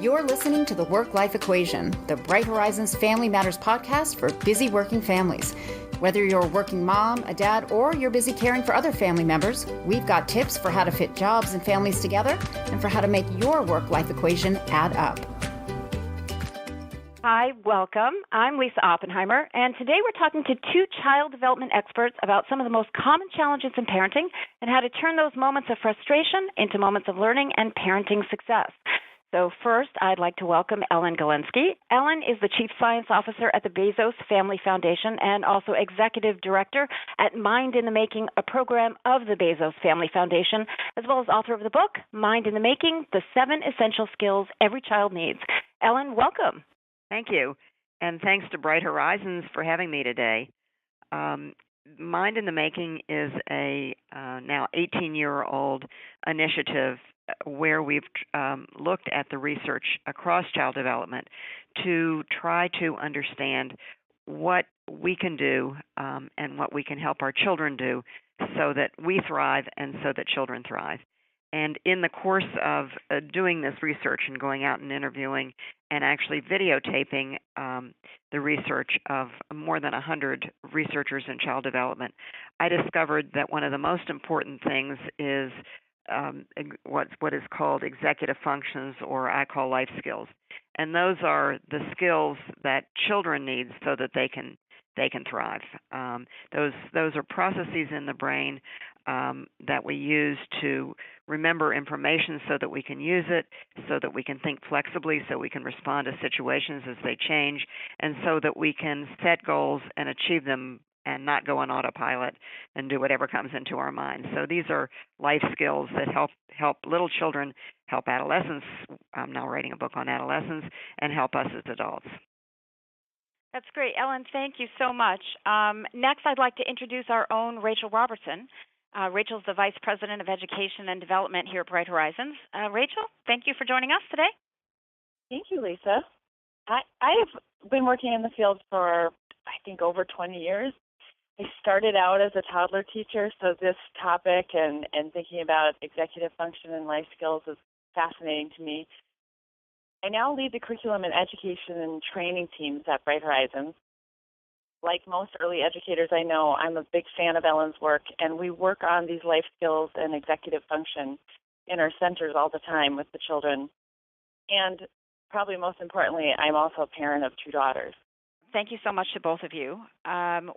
You're listening to the Work-Life Equation, the Bright Horizons Family Matters podcast for busy working families. Whether you're a working mom, a dad, or you're busy caring for other family members, we've got tips for how to fit jobs and families together and for how to make your work-life equation add up. Hi, welcome. I'm Lisa Oppenheimer, and today we're talking to two child development experts about some of the most common challenges in parenting and how to turn those moments of frustration into moments of learning and parenting success. So first, I'd like to welcome Ellen Galinsky. Ellen is the Chief Science Officer at the Bezos Family Foundation and also Executive Director at Mind in the Making, a program of the Bezos Family Foundation, as well as author of the book, Mind in the Making, The 7 Essential Skills Every Child Needs. Ellen, welcome. Thank you, and thanks to Bright Horizons for having me today. Mind in the Making is a now 18-year-old initiative where we've looked at the research across child development to try to understand what we can do and what we can help our children do so that we thrive and so that children thrive. And in the course of doing this research and going out and interviewing and actually videotaping the research of more than 100 researchers in child development, I discovered that one of the most important things is what is called executive functions, or I call life skills. And those are the skills that children need so that they can thrive. Those are processes in the brain that we use to remember information so that we can use it, so that we can think flexibly, so we can respond to situations as they change, and so that we can set goals and achieve them and not go on autopilot and do whatever comes into our minds. So these are life skills that help little children, help adolescents. I'm now writing a book on adolescents, and help us as adults. That's great. Ellen, thank you so much. Next, I'd like to introduce our own Rachel Robertson. Rachel's the Vice President of Education and Development here at Bright Horizons. Rachel, thank you for joining us today. Thank you, Lisa. I have been working in the field for, I think, over 20 years. I started out as a toddler teacher, so this topic and thinking about executive function and life skills is fascinating to me. I now lead the curriculum and education and training teams at Bright Horizons. Like most early educators I know, I'm a big fan of Ellen's work, and we work on these life skills and executive function in our centers all the time with the children. And probably most importantly, I'm also a parent of 2 daughters. Thank you so much to both of you.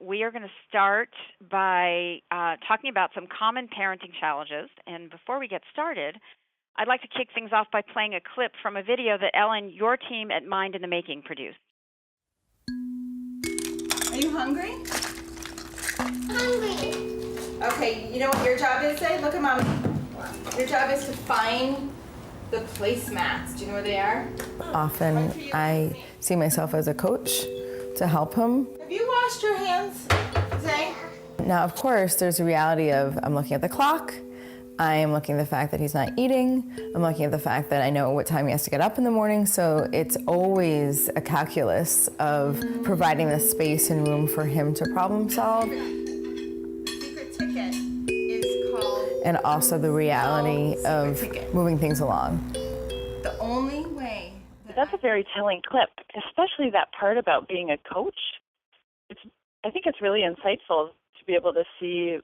We are going to start by talking about some common parenting challenges. And before we get started, I'd like to kick things off by playing a clip from a video that Ellen, your team at Mind in the Making, produced. Are you hungry? Hungry. Okay, you know what your job is, say? Look at Mommy. Your job is to find the placemats. Do you know where they are? Often I see myself as a coach to help him. Have you washed your hands today? Now, of course, there's a reality of I'm looking at the clock. I am looking at the fact that he's not eating. I'm looking at the fact that I know what time he has to get up in the morning. So it's always a calculus of providing the space and room for him to problem solve. Secret ticket is called... And also the reality of moving things along. The only way... That's a very telling clip, especially that part about being a coach. I think it's really insightful to be able to see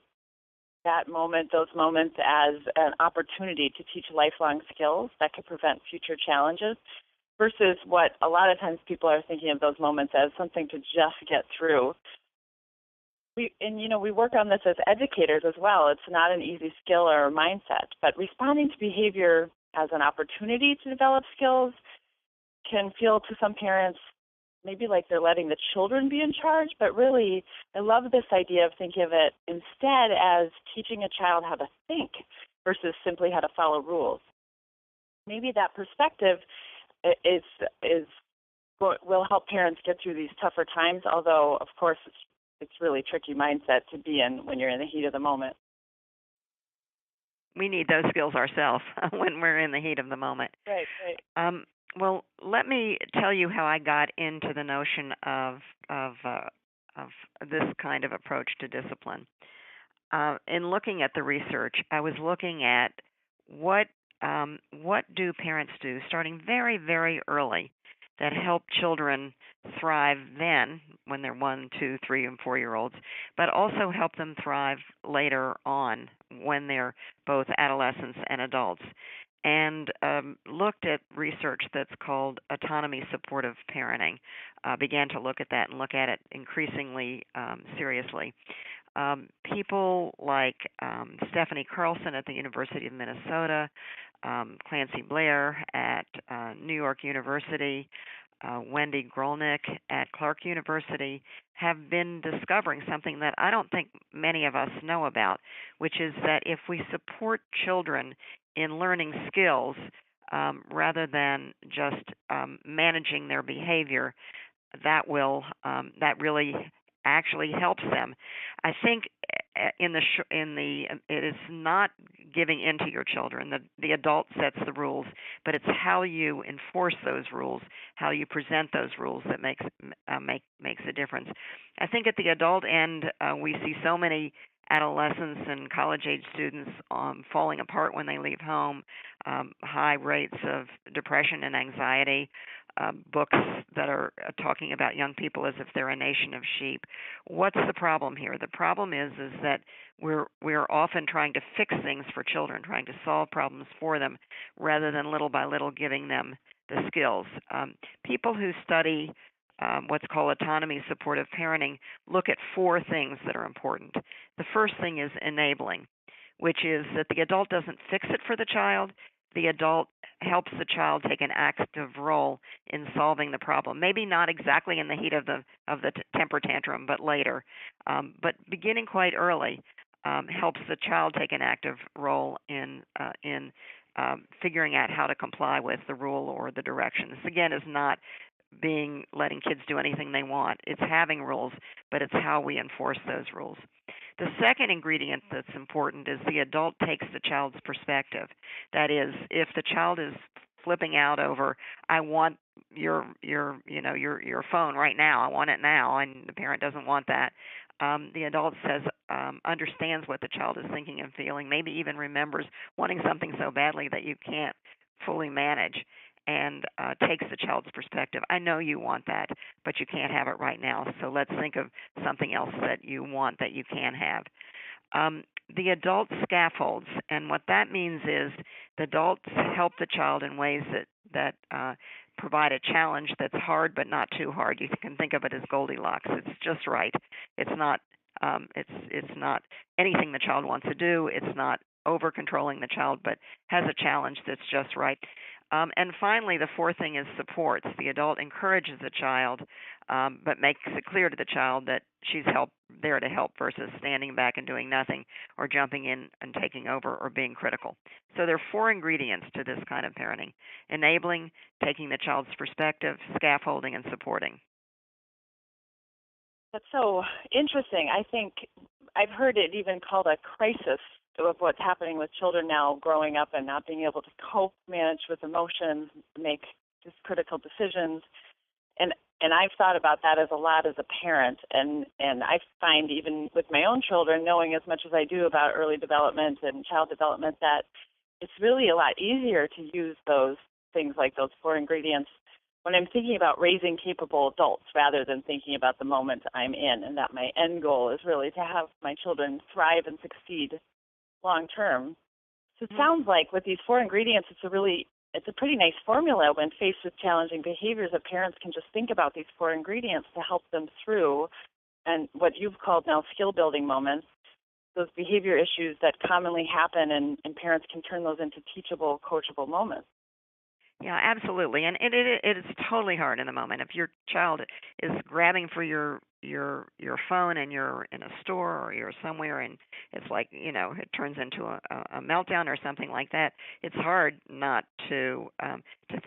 that moment, those moments, as an opportunity to teach lifelong skills that could prevent future challenges versus what a lot of times people are thinking of those moments as something to just get through. We work on this as educators as well. It's not an easy skill or mindset, but responding to behavior as an opportunity to develop skills can feel to some parents maybe like they're letting the children be in charge, but really I love this idea of thinking of it instead as teaching a child how to think versus simply how to follow rules. Maybe that perspective will help parents get through these tougher times, although, of course, it's really tricky mindset to be in when you're in the heat of the moment. We need those skills ourselves when we're in the heat of the moment. Right. Well, let me tell you how I got into the notion of this kind of approach to discipline. In looking at the research, I was looking at what what do parents do starting very, very early that help children thrive then when they're 1, 2, 3, and 4-year-olds, but also help them thrive later on when they're both adolescents and adults? And looked at research that's called autonomy supportive parenting, began to look at that and look at it increasingly seriously. People like Stephanie Carlson at the University of Minnesota, Clancy Blair at New York University, Wendy Grolnick at Clark University have been discovering something that I don't think many of us know about, which is that if we support children in learning skills rather than just managing their behavior, that really actually helps them. I think it is not giving in to your children. The adult sets the rules, but it's how you enforce those rules, how you present those rules that makes a difference. I think at the adult end, we see so many adolescents and college-age students falling apart when they leave home, high rates of depression and anxiety, books that are talking about young people as if they're a nation of sheep. What's the problem here? The problem is that we're often trying to fix things for children, trying to solve problems for them, rather than little by little giving them the skills. People who study what's called autonomy supportive parenting look at 4 things that are important. The first thing is enabling, which is that the adult doesn't fix it for the child. The adult helps the child take an active role in solving the problem. Maybe not exactly in the heat of the temper tantrum, but later. But beginning quite early helps the child take an active role in figuring out how to comply with the rule or the direction. This again is not letting kids do anything they want. It's having rules, but it's how we enforce those rules. The second ingredient that's important is the adult takes the child's perspective. That is, if the child is flipping out over, I want your phone right now, I want it now, and the parent doesn't want that, the adult understands what the child is thinking and feeling, maybe even remembers wanting something so badly that you can't fully manage, and takes the child's perspective. I know you want that, but you can't have it right now, so let's think of something else that you want that you can have. The adult scaffolds, and what that means is the adults help the child in ways that provide a challenge that's hard but not too hard. You can think of it as Goldilocks. It's just right. It's not anything the child wants to do. It's not over controlling the child, but has a challenge that's just right. And finally, the 4th thing is supports. The adult encourages the child, but makes it clear to the child that she's there to help versus standing back and doing nothing or jumping in and taking over or being critical. So there are 4 ingredients to this kind of parenting: enabling, taking the child's perspective, scaffolding, and supporting. That's so interesting. I think I've heard it even called a crisis of what's happening with children now growing up and not being able to cope, manage with emotions, make just critical decisions. And I've thought about that as a lot as a parent. And I find even with my own children, knowing as much as I do about early development and child development, that it's really a lot easier to use those things like those 4 ingredients when I'm thinking about raising capable adults rather than thinking about the moment I'm in, and that my end goal is really to have my children thrive and succeed long term. So it sounds like with these 4 ingredients, it's a pretty nice formula when faced with challenging behaviors that parents can just think about these 4 ingredients to help them through, and what you've called now skill building moments, those behavior issues that commonly happen, and parents can turn those into teachable, coachable moments. Yeah, absolutely, and it is totally hard in the moment. If your child is grabbing for your phone and you're in a store or you're somewhere and it's like, it turns into a meltdown or something like that, it's hard not to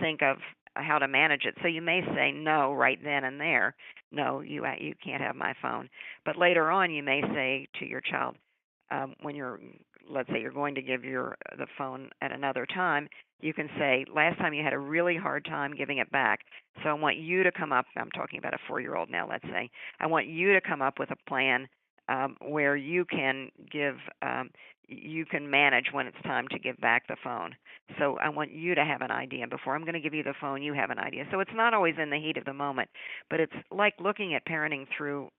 think of how to manage it. So you may say no right then and there. No, you can't have my phone. But later on, you may say to your child, when let's say you're going to give the phone at another time, you can say, last time you had a really hard time giving it back, so I want you to come up, I'm talking about a 4-year-old now, let's say, I want you to come up with a plan where you can you can manage when it's time to give back the phone. So I want you to have an idea. Before I'm going to give you the phone, you have an idea. So it's not always in the heat of the moment, but it's like looking at parenting through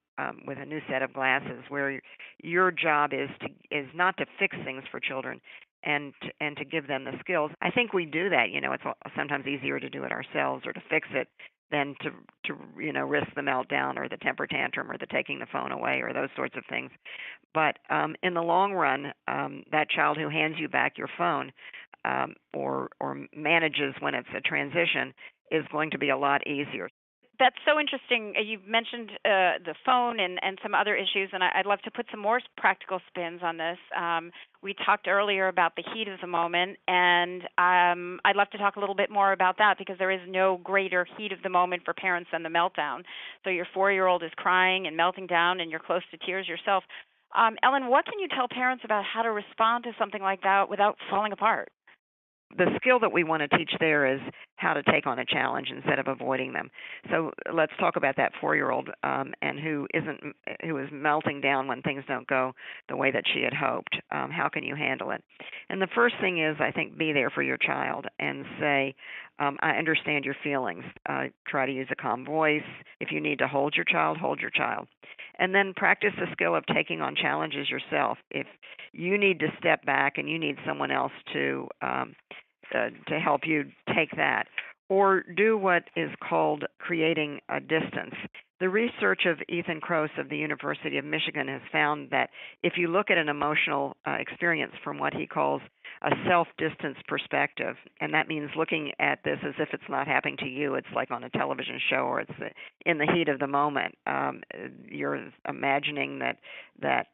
with a new set of glasses, where your job is not to fix things for children, and to give them the skills. I think we do that. It's sometimes easier to do it ourselves or to fix it than to risk the meltdown or the temper tantrum or the taking the phone away or those sorts of things. But in the long run, that child who hands you back your phone or manages when it's a transition is going to be a lot easier. That's so interesting. You've mentioned the phone and some other issues, and I'd love to put some more practical spins on this. We talked earlier about the heat of the moment, and I'd love to talk a little bit more about that, because there is no greater heat of the moment for parents than the meltdown. So your 4-year-old is crying and melting down, and you're close to tears yourself. Ellen, what can you tell parents about how to respond to something like that without falling apart? The skill that we want to teach there is how to take on a challenge instead of avoiding them. So let's talk about that 4-year-old and who is melting down when things don't go the way that she had hoped. How can you handle it? And the first thing is, I think, be there for your child and say, I understand your feelings. Try to use a calm voice. If you need to hold your child, hold your child. And then practice the skill of taking on challenges yourself. If you need to step back and you need someone else to help you take that, or do what is called creating a distance. The research of Ethan Kroos of the University of Michigan has found that if you look at an emotional experience from what he calls a self-distance perspective, and that means looking at this as if it's not happening to you, it's like on a television show, or it's in the heat of the moment. You're imagining that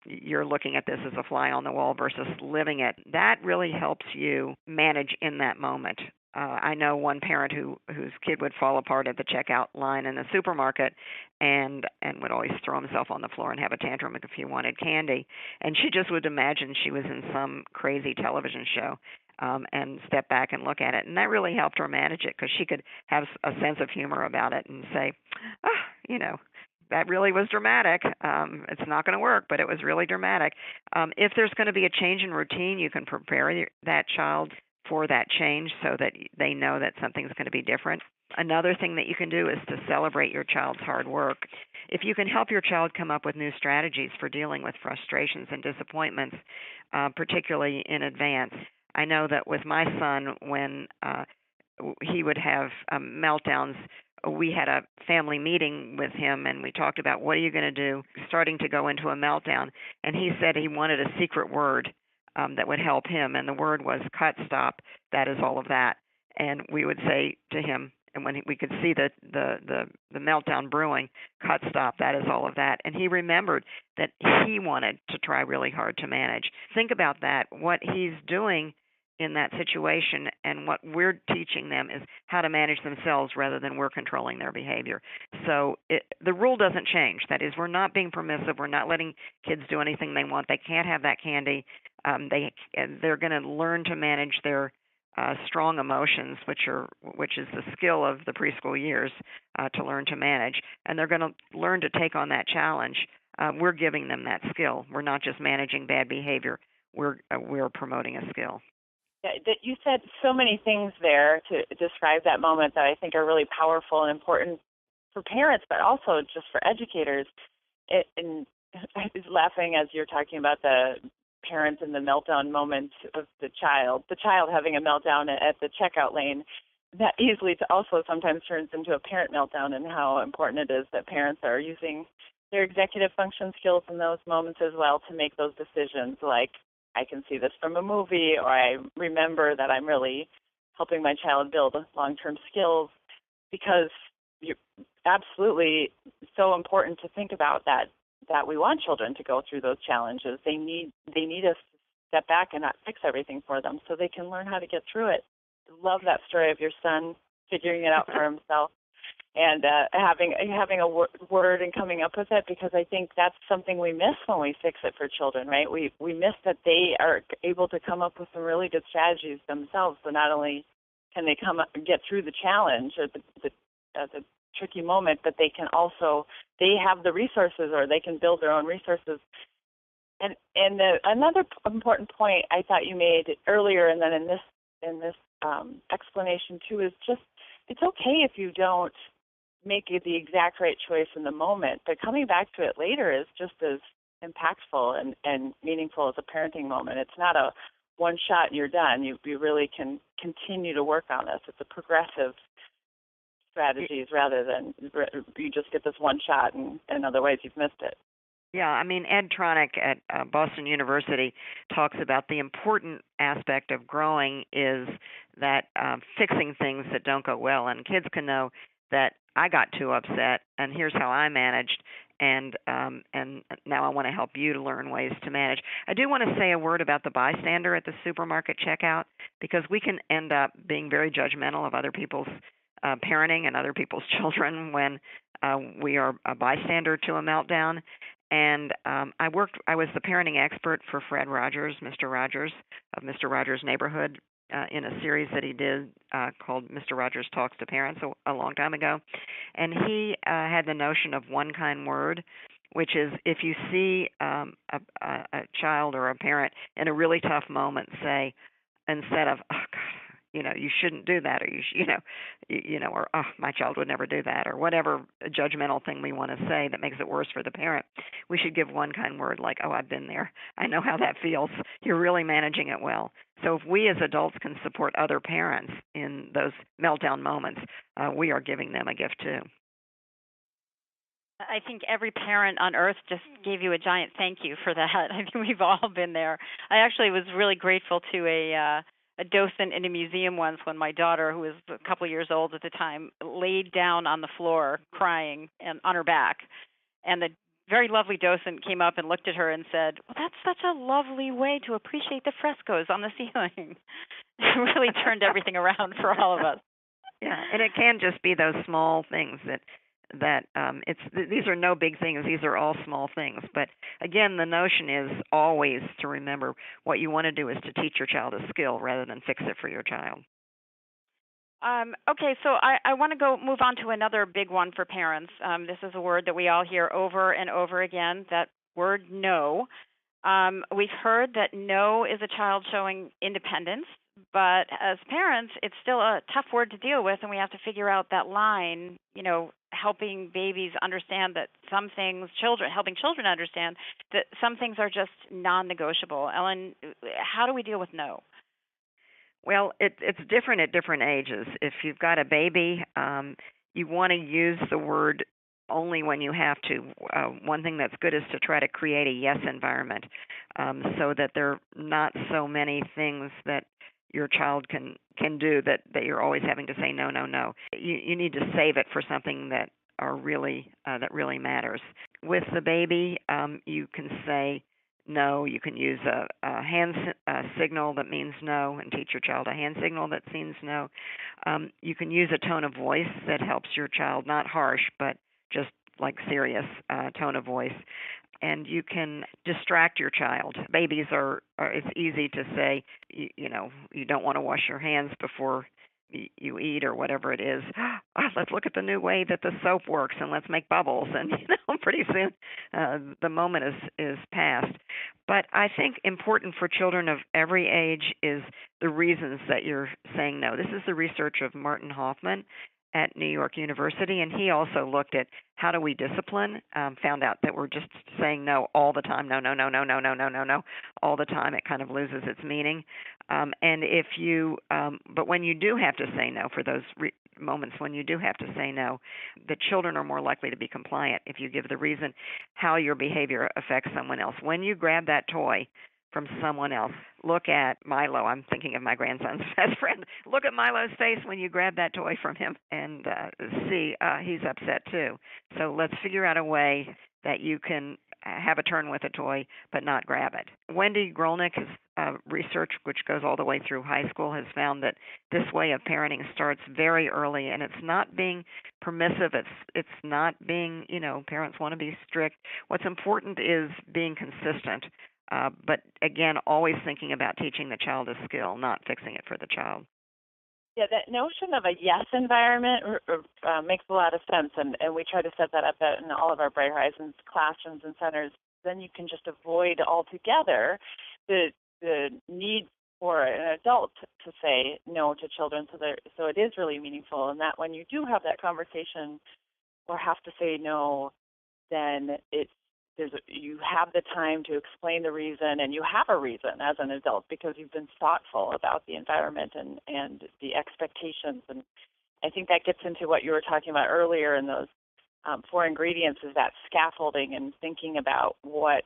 you're looking at this as a fly on the wall versus living it. That really helps you manage in that moment. I know one parent whose kid would fall apart at the checkout line in the supermarket and would always throw himself on the floor and have a tantrum if he wanted candy. And she just would imagine she was in some crazy television show and step back and look at it. And that really helped her manage it, because she could have a sense of humor about it and say, that really was dramatic. It's not going to work, but it was really dramatic. If there's going to be a change in routine, you can prepare that child for that change so that they know that something's going to be different. Another thing that you can do is to celebrate your child's hard work. If you can help your child come up with new strategies for dealing with frustrations and disappointments, particularly in advance. I know that with my son, when he would have meltdowns, we had a family meeting with him, and we talked about, what are you going to do starting to go into a meltdown? And he said he wanted a secret word that would help him, and the word was cut, stop, that is all of that. And we would say to him, and when we could see the meltdown brewing, cut, stop, that is all of that. And he remembered that he wanted to try really hard to manage. Think about that. What he's doing in that situation and what we're teaching them is how to manage themselves rather than we're controlling their behavior. So the rule doesn't change. That is, we're not being permissive. We're not letting kids do anything they want. They can't have that candy. They're going to learn to manage their strong emotions, which is the skill of the preschool years, to learn to manage. And they're going to learn to take on that challenge. We're giving them that skill. We're not just managing bad behavior. We're promoting a skill. Yeah, you said so many things there to describe that moment that I think are really powerful and important for parents, but also just for educators. And I was laughing as you're talking about the parents in the meltdown moment of the child having a meltdown at the checkout lane. That easily also sometimes turns into a parent meltdown, and how important it is that parents are using their executive function skills in those moments as well to make those decisions, like, I can see this from a movie, or I remember that I'm really helping my child build long-term skills, because you're absolutely so important to think about that we want children to go through those challenges. They need us to step back and not fix everything for them so they can learn how to get through it. I love that story of your son figuring it out for himself. And having a word and coming up with it, because I think that's something we miss when we fix it for children, right? We miss that they are able to come up with some really good strategies themselves. So not only can they get through the challenge or the tricky moment, but they have the resources, or they can build their own resources. And another important point I thought you made earlier, and then in this explanation too, is just it's okay if you don't make it the exact right choice in the moment, but coming back to it later is just as impactful and meaningful as a parenting moment. It's not a one shot and you're done. You really can continue to work on this. It's a progressive strategies rather than you just get this one shot and otherwise you've missed it. Yeah, I mean, Ed Tronick at Boston University talks about the important aspect of growing is that fixing things that don't go well, and kids can know that I got too upset, and here's how I managed, and now I want to help you to learn ways to manage. I do want to say a word about the bystander at the supermarket checkout, because we can end up being very judgmental of other people's parenting and other people's children when we are a bystander to a meltdown. And I was the parenting expert for Fred Rogers, Mr. Rogers of Mr. Rogers' Neighborhood, in a series that he did called Mr. Rogers Talks to Parents a long time ago. And he had the notion of one kind word, which is if you see a child or a parent in a really tough moment, say, instead of, oh, God, you shouldn't do that, or or oh, my child would never do that, or whatever judgmental thing we want to say that makes it worse for the parent, we should give one kind word like, oh, I've been there. I know how that feels. You're really managing it well. So if we as adults can support other parents in those meltdown moments, we are giving them a gift too. I think every parent on earth just gave you a giant thank you for that. I mean, we've all been there. I actually was really grateful to a docent in a museum once when my daughter, who was a couple of years old at the time, laid down on the floor crying and on her back. And the very lovely docent came up and looked at her and said, well, that's such a lovely way to appreciate the frescoes on the ceiling. It really turned everything around for all of us. Yeah, and it can just be those small things that these are no big things. These are all small things. But again, the notion is always to remember what you want to do is to teach your child a skill rather than fix it for your child. Okay, so I want to move on to another big one for parents. This is a word that we all hear over and over again, that word no. We've heard that no is a child showing independence, but as parents, it's still a tough word to deal with, and we have to figure out that line, helping babies understand that helping children understand that some things are just non-negotiable. Ellen, how do we deal with no? Well, it's different at different ages. If you've got a baby, you want to use the word only when you have to. One thing that's good is to try to create a yes environment so that there are not so many things that your child can do that you're always having to say no, no, no. You need to save it for something that really matters. With the baby, you can say no. You can use a hand signal that means no and teach your child a hand signal that means no. You can use a tone of voice that helps your child, not harsh, but just like serious tone of voice. And you can distract your child. Babies it's easy to say, you don't want to wash your hands before you eat or whatever it is. Let's look at the new way that the soap works and let's make bubbles. And pretty soon the moment is past. But I think important for children of every age is the reasons that you're saying no. This is the research of Martin Hoffman at New York University, and he also looked at how do we discipline, found out that we're just saying no all the time, no, no, no, no, no, no, no, no, no, all the time. It kind of loses its meaning. But when you do have to say no, for those moments when you do have to say no, the children are more likely to be compliant if you give the reason how your behavior affects someone else. When you grab that toy from someone else, look at Milo. I'm thinking of my grandson's best friend. Look at Milo's face when you grab that toy from him and see he's upset too. So let's figure out a way that you can have a turn with a toy but not grab it. Wendy Grolnick's research, which goes all the way through high school, has found that this way of parenting starts very early, and it's not being permissive. It's not being, parents want to be strict. What's important is being consistent. But again, always thinking about teaching the child a skill, not fixing it for the child. Yeah, that notion of a yes environment makes a lot of sense, and we try to set that up in all of our Bright Horizons classrooms and centers. Then you can just avoid altogether the need for an adult to say no to children. So it is really meaningful, and that when you do have that conversation or have to say no, then you have the time to explain the reason, and you have a reason as an adult because you've been thoughtful about the environment and the expectations. And I think that gets into what you were talking about earlier in those 4 ingredients, is that scaffolding and thinking about what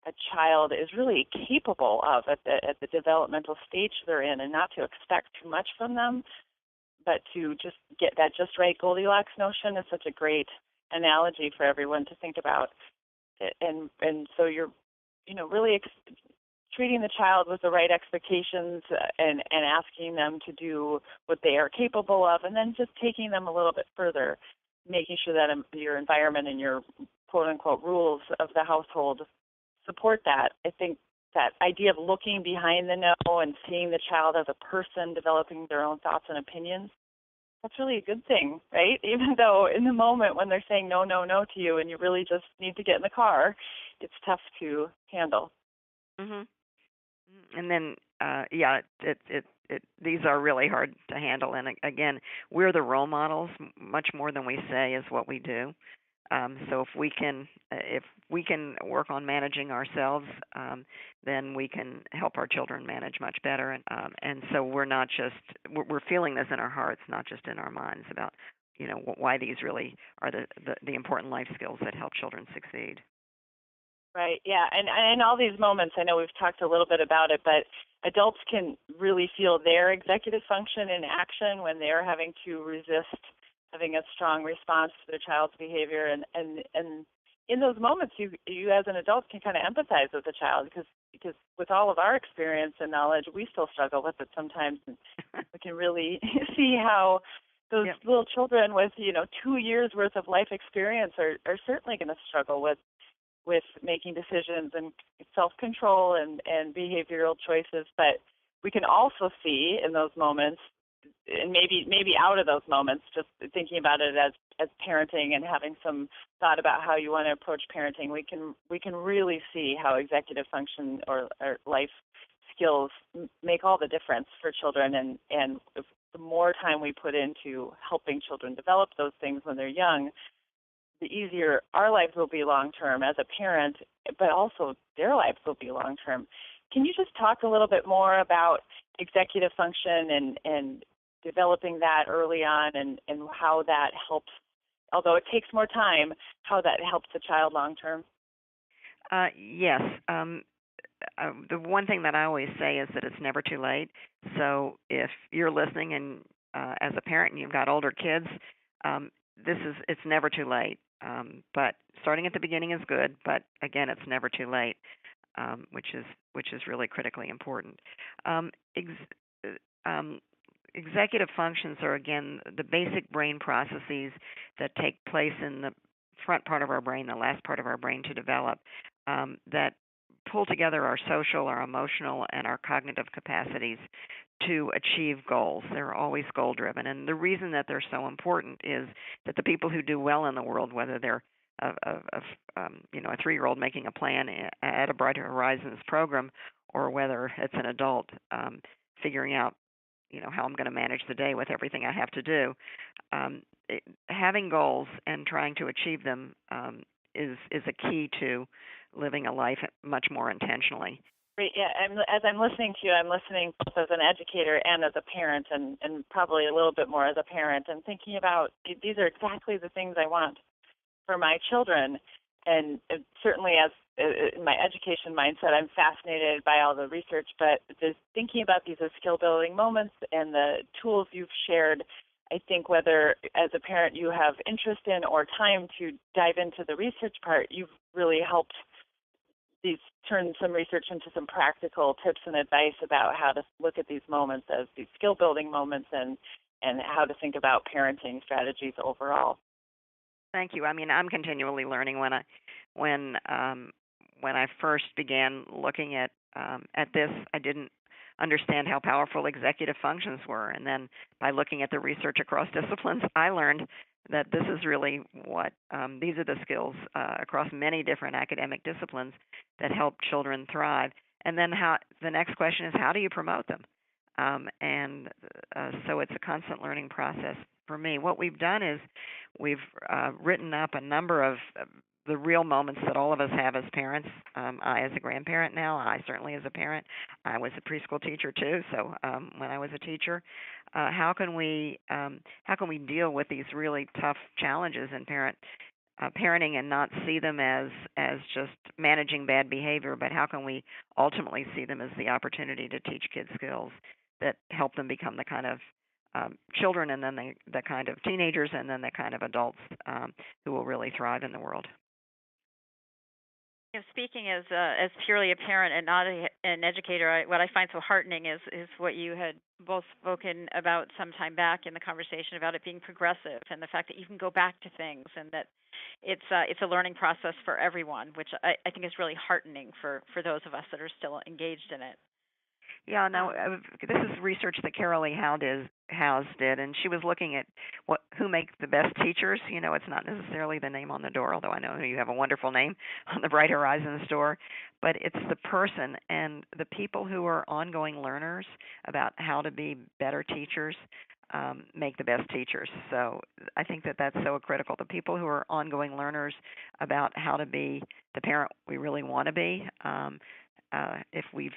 a child is really capable of at the developmental stage they're in, and not to expect too much from them, but to just get that just right Goldilocks notion is such a great analogy for everyone to think about. And so you're, really treating the child with the right expectations and asking them to do what they are capable of, and then just taking them a little bit further, making sure that your environment and your quote-unquote rules of the household support that. I think that idea of looking behind the no and seeing the child as a person developing their own thoughts and opinions, that's really a good thing, right? Even though in the moment when they're saying no, no, no to you and you really just need to get in the car, it's tough to handle. Mhm. And then, these are really hard to handle. And again, we're the role models. Much more than we say is what we do. So if we can work on managing ourselves, then we can help our children manage much better. And so we're feeling this in our hearts, not just in our minds, about why these really are the important life skills that help children succeed. Right, yeah, and in all these moments, I know we've talked a little bit about it, but adults can really feel their executive function in action when they're having to resist having a strong response to their child's behavior, and in those moments, you as an adult can kind of empathize with the child because with all of our experience and knowledge, we still struggle with it sometimes, and we can really see how those little children with 2 years worth of life experience are certainly going to struggle with making decisions and self-control and behavioral choices. But we can also see in those moments, and maybe out of those moments, just thinking about it as parenting and having some thought about how you want to approach parenting, we can really see how executive function or life skills make all the difference for children. And the more time we put into helping children develop those things when they're young, the easier our lives will be long-term as a parent, but also their lives will be long-term. Can you just talk a little bit more about executive function and developing that early on and how that helps, although it takes more time, how that helps the child long-term? Yes. The one thing that I always say is that it's never too late. So if you're listening and as a parent and you've got older kids, it's never too late. But starting at the beginning is good, but again, it's never too late, which is really critically important. Executive functions are, again, the basic brain processes that take place in the front part of our brain, the last part of our brain to develop, that pull together our social, our emotional, and our cognitive capacities to achieve goals. They're always goal-driven. And the reason that they're so important is that the people who do well in the world, whether they're a 3-year-old making a plan at a Bright Horizons program, or whether it's an adult figuring out, how I'm going to manage the day with everything I have to do, having goals and trying to achieve them is a key to living a life much more intentionally. Great. Yeah, as I'm listening to you, I'm listening both as an educator and as a parent, and probably a little bit more as a parent, and thinking about these are exactly the things I want for my children. And certainly as in my education mindset, I'm fascinated by all the research, but just thinking about these as skill-building moments and the tools you've shared, I think whether as a parent you have interest in or time to dive into the research part, you've really helped turn some research into some practical tips and advice about how to look at these moments as these skill-building moments and how to think about parenting strategies overall. Thank you. I mean, I'm continually learning. When I first began looking at this, I didn't understand how powerful executive functions were. And then by looking at the research across disciplines, I learned that this is really what these are the skills across many different academic disciplines that help children thrive. And then the next question is, how do you promote them? So it's a constant learning process for me. What we've done is we've written up a number of the real moments that all of us have as parents. I as a grandparent now, I certainly as a parent. I was a preschool teacher too, so when I was a teacher, how can we deal with these really tough challenges in parenting and not see them as just managing bad behavior, but how can we ultimately see them as the opportunity to teach kids skills that help them become the kind of children, and then the kind of teenagers, and then the kind of adults who will really thrive in the world. Speaking as purely a parent and not an educator, what I find so heartening is what you had both spoken about some time back in the conversation about it being progressive, and the fact that you can go back to things, and that it's a learning process for everyone, which I think is really heartening for those of us that are still engaged in it. Yeah, no, this is research that Carol E. House did, and she was looking at who make the best teachers. It's not necessarily the name on the door, although I know you have a wonderful name on the Bright Horizons door, but it's the person, and the people who are ongoing learners about how to be better teachers make the best teachers. So I think that that's so critical. The people who are ongoing learners about how to be the parent we really want to be, if we've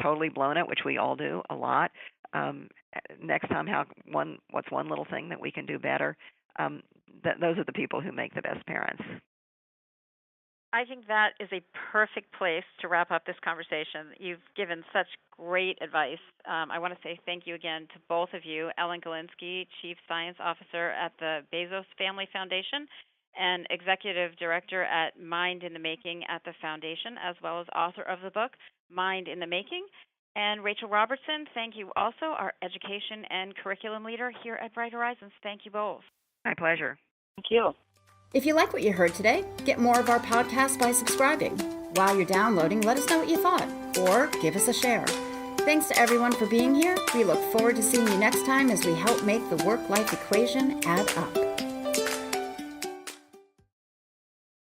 totally blown it, which we all do a lot. Next time, what's one little thing that we can do better? Those are the people who make the best parents. I think that is a perfect place to wrap up this conversation. You've given such great advice. I want to say thank you again to both of you, Ellen Galinsky, Chief Science Officer at the Bezos Family Foundation and Executive Director at Mind in the Making at the Foundation, as well as author of the book, Mind in the Making. And Rachel Robertson, thank you also, our education and curriculum leader here at Bright Horizons. Thank you both. My pleasure. Thank you. If you like what you heard today, get more of our podcast by subscribing. While you're downloading, let us know what you thought, or give us a share. Thanks to everyone for being here. We look forward to seeing you next time as we help make the work-life equation add up.